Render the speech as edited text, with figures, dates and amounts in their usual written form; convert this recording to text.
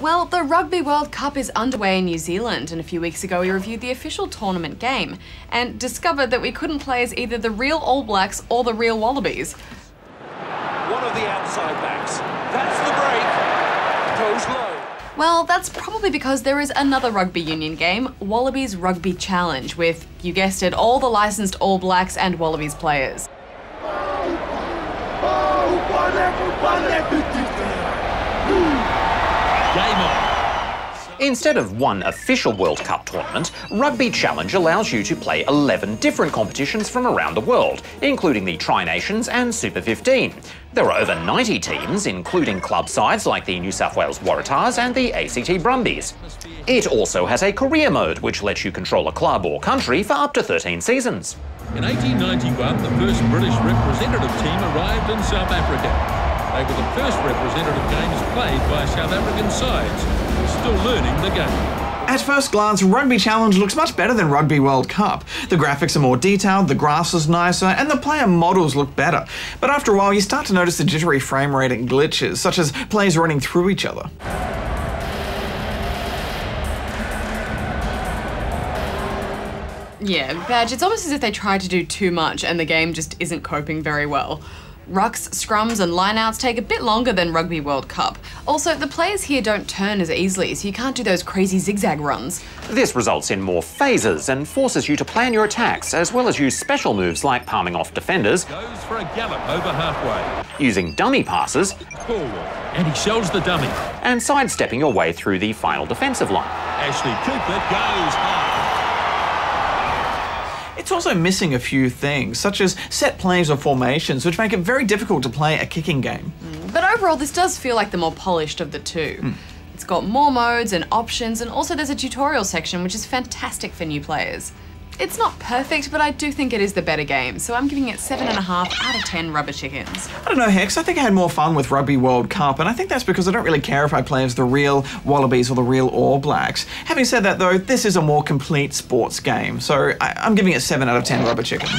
Well, the Rugby World Cup is underway in New Zealand, and a few weeks ago we reviewed the official tournament game and discovered that we couldn't play as either the real All Blacks or the real Wallabies. One of the outside backs. That's the break. Goes low. Well, that's probably because there is another Rugby Union game, Wallabies Rugby Challenge, with, you guessed it, all the licensed All Blacks and Wallabies players. Game on. Instead of one official World Cup tournament, Rugby Challenge allows you to play 11 different competitions from around the world, including the Tri-Nations and Super 15. There are over 90 teams, including club sides like the New South Wales Waratahs and the ACT Brumbies. It also has a career mode, which lets you control a club or country for up to 13 seasons. In 1891, the first British representative team arrived in South Africa. They were the first representative games played by South African sides. Still learning the game. At first glance, Rugby Challenge looks much better than Rugby World Cup. The graphics are more detailed, the graphs are nicer, and the player models look better. But after a while, you start to notice the jittery frame rate and glitches, such as players running through each other. Yeah, Badge, it's almost as if they tried to do too much and the game just isn't coping very well. Rucks, scrums and lineouts take a bit longer than Rugby World Cup. Also, the players here don't turn as easily, so you can't do those crazy zigzag runs. This results in more phases and forces you to plan your attacks, as well as use special moves like palming off defenders, Goes for a gallop over halfway. using dummy passes, Forward. And he shells the dummy. and sidestepping your way through the final defensive line. Ashley Cooper goes high. It's also missing a few things, such as set plays or formations, which make it very difficult to play a kicking game. But overall, this does feel like the more polished of the two. It's got more modes and options, and also there's a tutorial section which is fantastic for new players. It's not perfect, but I do think it is the better game, so I'm giving it 7.5 out of 10 rubber chickens. I don't know, Hex, I think I had more fun with Rugby World Cup, and I think that's because I don't really care if I play as the real Wallabies or the real All Blacks. Having said that though, this is a more complete sports game, so I'm giving it 7 out of 10 rubber chickens.